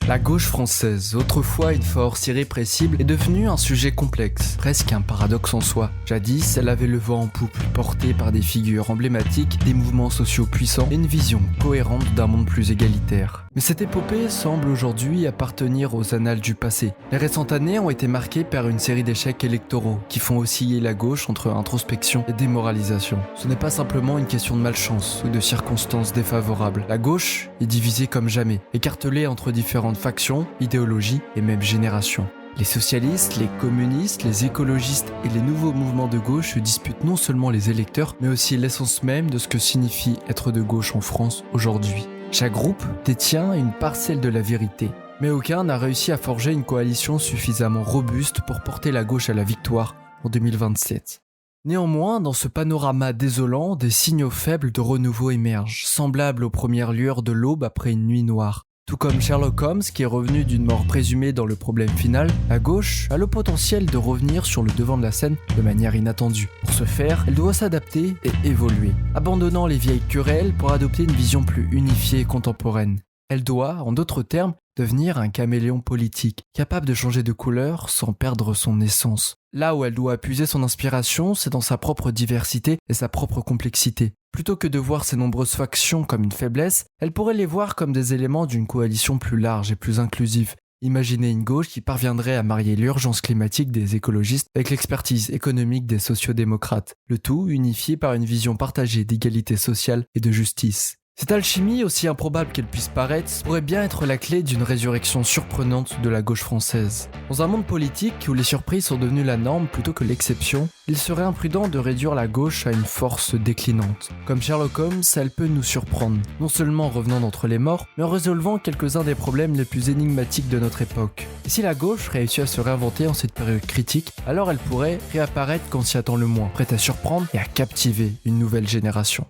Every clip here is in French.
La gauche française, autrefois une force irrépressible, est devenue un sujet complexe, presque un paradoxe en soi. Jadis, elle avait le vent en poupe, portée par des figures emblématiques, des mouvements sociaux puissants et une vision cohérente d'un monde plus égalitaire. Mais cette épopée semble aujourd'hui appartenir aux annales du passé. Les récentes années ont été marquées par une série d'échecs électoraux qui font osciller la gauche entre introspection et démoralisation. Ce n'est pas simplement une question de malchance ou de circonstances défavorables. La gauche est divisée comme jamais, écartelée entre différentes factions, idéologies et même générations. Les socialistes, les communistes, les écologistes et les nouveaux mouvements de gauche se disputent non seulement les électeurs, mais aussi l'essence même de ce que signifie être de gauche en France aujourd'hui. Chaque groupe détient une parcelle de la vérité, mais aucun n'a réussi à forger une coalition suffisamment robuste pour porter la gauche à la victoire en 2027. Néanmoins, dans ce panorama désolant, des signaux faibles de renouveau émergent, semblables aux premières lueurs de l'aube après une nuit noire. Tout comme Sherlock Holmes qui est revenu d'une mort présumée dans le problème final, la gauche a le potentiel de revenir sur le devant de la scène de manière inattendue. Pour ce faire, elle doit s'adapter et évoluer, abandonnant les vieilles querelles pour adopter une vision plus unifiée et contemporaine. Elle doit, en d'autres termes, devenir un caméléon politique, capable de changer de couleur sans perdre son essence. Là où elle doit puiser son inspiration, c'est dans sa propre diversité et sa propre complexité. Plutôt que de voir ces nombreuses factions comme une faiblesse, elle pourrait les voir comme des éléments d'une coalition plus large et plus inclusive. Imaginez une gauche qui parviendrait à marier l'urgence climatique des écologistes avec l'expertise économique des sociodémocrates, le tout unifié par une vision partagée d'égalité sociale et de justice. Cette alchimie, aussi improbable qu'elle puisse paraître, pourrait bien être la clé d'une résurrection surprenante de la gauche française. Dans un monde politique où les surprises sont devenues la norme plutôt que l'exception, il serait imprudent de réduire la gauche à une force déclinante. Comme Sherlock Holmes, elle peut nous surprendre, non seulement en revenant d'entre les morts, mais en résolvant quelques-uns des problèmes les plus énigmatiques de notre époque. Et si la gauche réussit à se réinventer en cette période critique, alors elle pourrait réapparaître quand on s'y attend le moins, prête à surprendre et à captiver une nouvelle génération.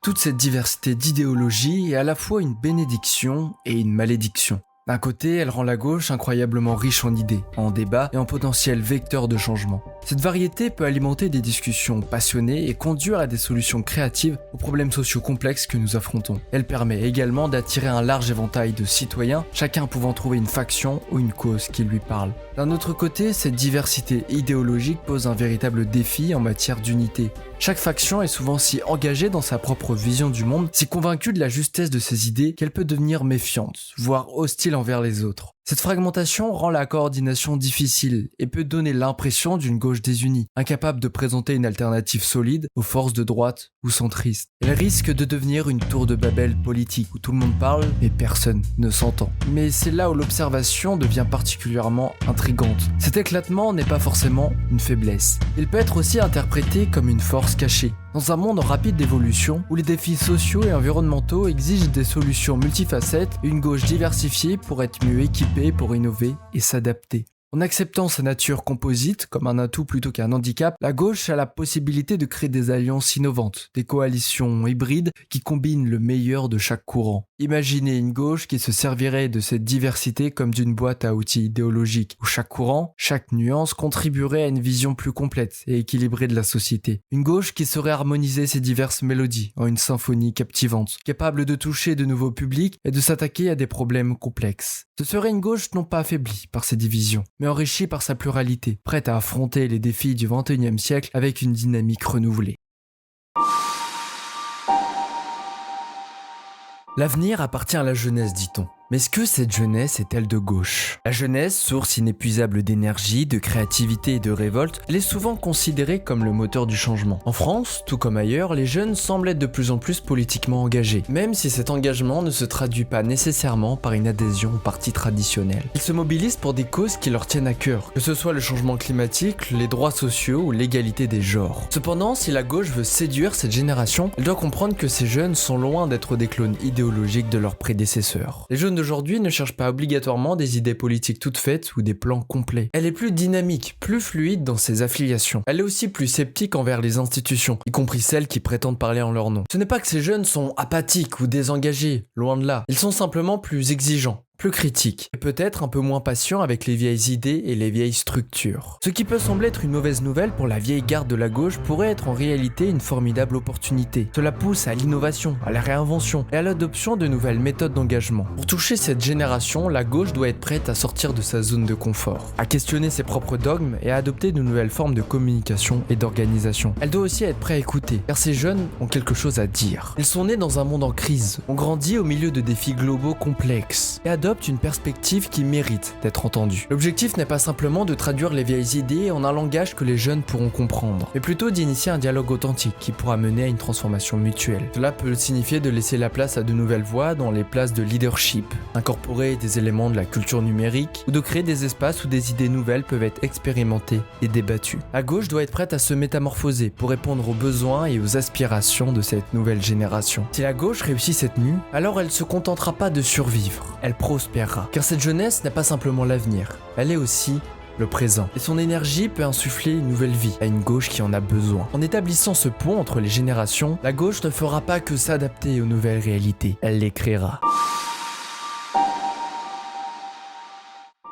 Toute cette diversité d'idéologies est à la fois une bénédiction et une malédiction. D'un côté, elle rend la gauche incroyablement riche en idées, en débats et en potentiel vecteur de changement. Cette variété peut alimenter des discussions passionnées et conduire à des solutions créatives aux problèmes sociaux complexes que nous affrontons. Elle permet également d'attirer un large éventail de citoyens, chacun pouvant trouver une faction ou une cause qui lui parle. D'un autre côté, cette diversité idéologique pose un véritable défi en matière d'unité. Chaque faction est souvent si engagée dans sa propre vision du monde, si convaincue de la justesse de ses idées qu'elle peut devenir méfiante, voire hostile envers les autres. Cette fragmentation rend la coordination difficile et peut donner l'impression d'une gauche désunie, incapable de présenter une alternative solide aux forces de droite ou centristes. Elle risque de devenir une tour de Babel politique où tout le monde parle mais personne ne s'entend. Mais c'est là où l'observation devient particulièrement intrigante. Cet éclatement n'est pas forcément une faiblesse. Il peut être aussi interprété comme une force cachée. Dans un monde en rapide évolution, où les défis sociaux et environnementaux exigent des solutions multifacettes, une gauche diversifiée pourrait être mieux équipée pour innover et s'adapter. En acceptant sa nature composite comme un atout plutôt qu'un handicap, la gauche a la possibilité de créer des alliances innovantes, des coalitions hybrides qui combinent le meilleur de chaque courant. Imaginez une gauche qui se servirait de cette diversité comme d'une boîte à outils idéologique, où chaque courant, chaque nuance contribuerait à une vision plus complète et équilibrée de la société. Une gauche qui saurait harmoniser ces diverses mélodies en une symphonie captivante, capable de toucher de nouveaux publics et de s'attaquer à des problèmes complexes. Ce serait une gauche non pas affaiblie par ses divisions, mais enrichie par sa pluralité, prête à affronter les défis du XXIe siècle avec une dynamique renouvelée. L'avenir appartient à la jeunesse, dit-on. Mais est-ce que cette jeunesse est-elle de gauche ? La jeunesse, source inépuisable d'énergie, de créativité et de révolte, elle est souvent considérée comme le moteur du changement. En France, tout comme ailleurs, les jeunes semblent être de plus en plus politiquement engagés, même si cet engagement ne se traduit pas nécessairement par une adhésion au parti traditionnel. Ils se mobilisent pour des causes qui leur tiennent à cœur, que ce soit le changement climatique, les droits sociaux ou l'égalité des genres. Cependant, si la gauche veut séduire cette génération, elle doit comprendre que ces jeunes sont loin d'être des clones idéologiques de leurs prédécesseurs. Les jeunes d'aujourd'hui ne cherche pas obligatoirement des idées politiques toutes faites ou des plans complets. Elle est plus dynamique, plus fluide dans ses affiliations. Elle est aussi plus sceptique envers les institutions, y compris celles qui prétendent parler en leur nom. Ce n'est pas que ces jeunes sont apathiques ou désengagés, loin de là. Ils sont simplement plus exigeants, plus critique, et peut-être un peu moins patient avec les vieilles idées et les vieilles structures. Ce qui peut sembler être une mauvaise nouvelle pour la vieille garde de la gauche pourrait être en réalité une formidable opportunité. Cela pousse à l'innovation, à la réinvention et à l'adoption de nouvelles méthodes d'engagement. Pour toucher cette génération, la gauche doit être prête à sortir de sa zone de confort, à questionner ses propres dogmes et à adopter de nouvelles formes de communication et d'organisation. Elle doit aussi être prête à écouter, car ces jeunes ont quelque chose à dire. Ils sont nés dans un monde en crise, ont grandi au milieu de défis globaux complexes et adoptent une perspective qui mérite d'être entendue. L'objectif n'est pas simplement de traduire les vieilles idées en un langage que les jeunes pourront comprendre, mais plutôt d'initier un dialogue authentique qui pourra mener à une transformation mutuelle. Cela peut signifier de laisser la place à de nouvelles voix dans les places de leadership, incorporer des éléments de la culture numérique ou de créer des espaces où des idées nouvelles peuvent être expérimentées et débattues. La gauche doit être prête à se métamorphoser pour répondre aux besoins et aux aspirations de cette nouvelle génération. Si la gauche réussit cette mue, alors elle se contentera pas de survivre, elle prospérera. Car cette jeunesse n'est pas simplement l'avenir, elle est aussi le présent. Et son énergie peut insuffler une nouvelle vie à une gauche qui en a besoin. En établissant ce pont entre les générations, la gauche ne fera pas que s'adapter aux nouvelles réalités, elle les créera.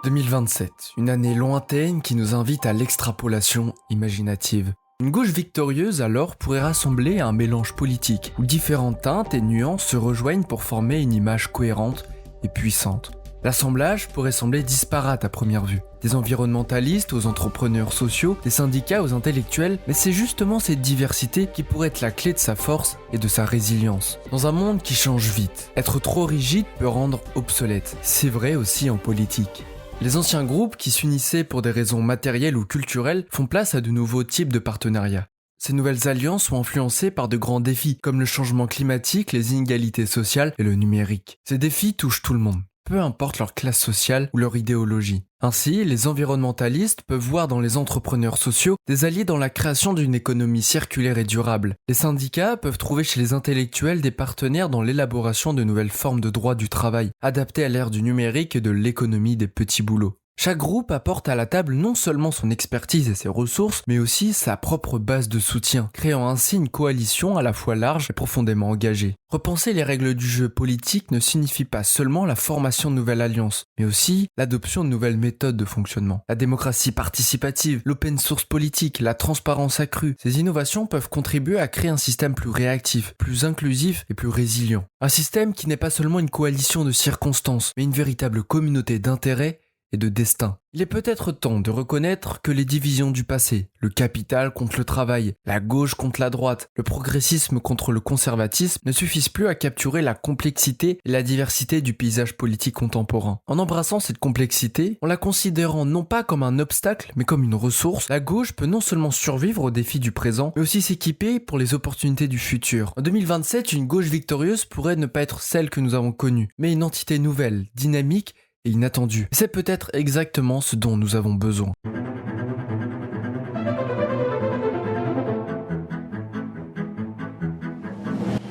2027, une année lointaine qui nous invite à l'extrapolation imaginative. Une gauche victorieuse alors pourrait rassembler un mélange politique où différentes teintes et nuances se rejoignent pour former une image cohérente et puissante. L'assemblage pourrait sembler disparate à première vue. Des environnementalistes aux entrepreneurs sociaux, des syndicats aux intellectuels, mais c'est justement cette diversité qui pourrait être la clé de sa force et de sa résilience. Dans un monde qui change vite, être trop rigide peut rendre obsolète. C'est vrai aussi en politique. Les anciens groupes qui s'unissaient pour des raisons matérielles ou culturelles font place à de nouveaux types de partenariats. Ces nouvelles alliances sont influencées par de grands défis, comme le changement climatique, les inégalités sociales et le numérique. Ces défis touchent tout le monde, peu importe leur classe sociale ou leur idéologie. Ainsi, les environnementalistes peuvent voir dans les entrepreneurs sociaux des alliés dans la création d'une économie circulaire et durable. Les syndicats peuvent trouver chez les intellectuels des partenaires dans l'élaboration de nouvelles formes de droit du travail, adaptées à l'ère du numérique et de l'économie des petits boulots. Chaque groupe apporte à la table non seulement son expertise et ses ressources, mais aussi sa propre base de soutien, créant ainsi une coalition à la fois large et profondément engagée. Repenser les règles du jeu politique ne signifie pas seulement la formation de nouvelles alliances, mais aussi l'adoption de nouvelles méthodes de fonctionnement. La démocratie participative, l'open source politique, la transparence accrue, ces innovations peuvent contribuer à créer un système plus réactif, plus inclusif et plus résilient. Un système qui n'est pas seulement une coalition de circonstances, mais une véritable communauté d'intérêts et de destin. Il est peut-être temps de reconnaître que les divisions du passé, le capital contre le travail, la gauche contre la droite, le progressisme contre le conservatisme ne suffisent plus à capturer la complexité et la diversité du paysage politique contemporain. En embrassant cette complexité, en la considérant non pas comme un obstacle mais comme une ressource, la gauche peut non seulement survivre aux défis du présent, mais aussi s'équiper pour les opportunités du futur. En 2027, une gauche victorieuse pourrait ne pas être celle que nous avons connue, mais une entité nouvelle, dynamique et inattendu. C'est peut-être exactement ce dont nous avons besoin.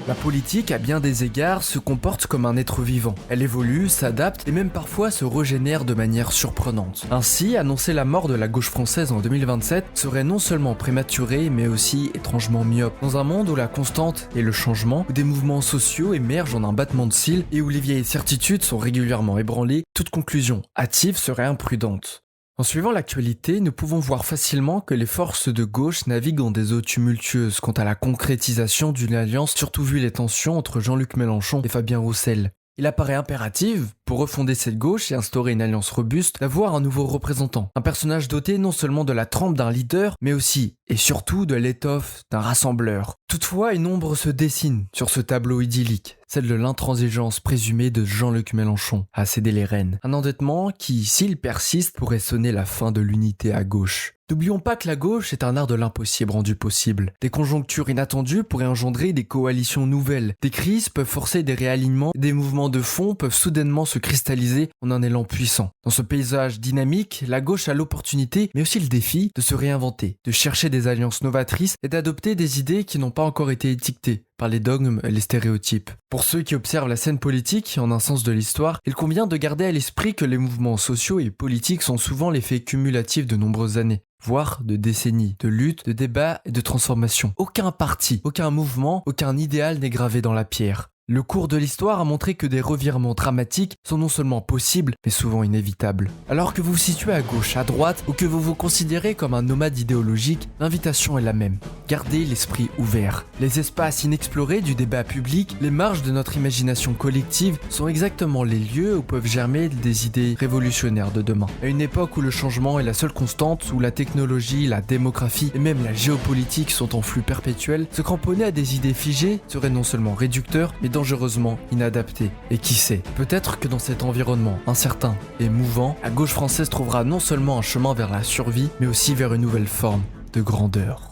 La politique, à bien des égards, se comporte comme un être vivant. Elle évolue, s'adapte et même parfois se régénère de manière surprenante. Ainsi, annoncer la mort de la gauche française en 2027 serait non seulement prématuré, mais aussi étrangement myope. Dans un monde où la constante est le changement, où des mouvements sociaux émergent en un battement de cils et où les vieilles certitudes sont régulièrement ébranlées, toute conclusion hâtive serait imprudente. En suivant l'actualité, nous pouvons voir facilement que les forces de gauche naviguent dans des eaux tumultueuses quant à la concrétisation d'une alliance, surtout vu les tensions entre Jean-Luc Mélenchon et Fabien Roussel. Il apparaît impératif, pour refonder cette gauche et instaurer une alliance robuste, d'avoir un nouveau représentant. Un personnage doté non seulement de la trempe d'un leader, mais aussi, et surtout, de l'étoffe d'un rassembleur. Toutefois, une ombre se dessine sur ce tableau idyllique, celle de l'intransigeance présumée de Jean-Luc Mélenchon à céder les rênes. Un endettement qui, s'il persiste, pourrait sonner la fin de l'unité à gauche. N'oublions pas que la gauche est un art de l'impossible rendu possible. Des conjonctures inattendues pourraient engendrer des coalitions nouvelles. Des crises peuvent forcer des réalignements, des mouvements de fond peuvent soudainement se cristalliser en un élan puissant. Dans ce paysage dynamique, la gauche a l'opportunité, mais aussi le défi, de se réinventer, de chercher des alliances novatrices et d'adopter des idées qui n'ont pas encore été étiquetées par les dogmes et les stéréotypes. Pour ceux qui observent la scène politique, en un sens de l'histoire, il convient de garder à l'esprit que les mouvements sociaux et politiques sont souvent l'effet cumulatif de nombreuses années, voire de décennies, de luttes, de débats et de transformations. Aucun parti, aucun mouvement, aucun idéal n'est gravé dans la pierre. Le cours de l'histoire a montré que des revirements dramatiques sont non seulement possibles, mais souvent inévitables. Alors que vous vous situez à gauche, à droite, ou que vous vous considérez comme un nomade idéologique, l'invitation est la même. Gardez l'esprit ouvert. Les espaces inexplorés du débat public, les marges de notre imagination collective sont exactement les lieux où peuvent germer des idées révolutionnaires de demain. À une époque où le changement est la seule constante, où la technologie, la démographie et même la géopolitique sont en flux perpétuel, se cramponner à des idées figées serait non seulement réducteur, mais dangereusement inadapté. Et qui sait, peut-être que dans cet environnement incertain et mouvant, la gauche française trouvera non seulement un chemin vers la survie, mais aussi vers une nouvelle forme de grandeur.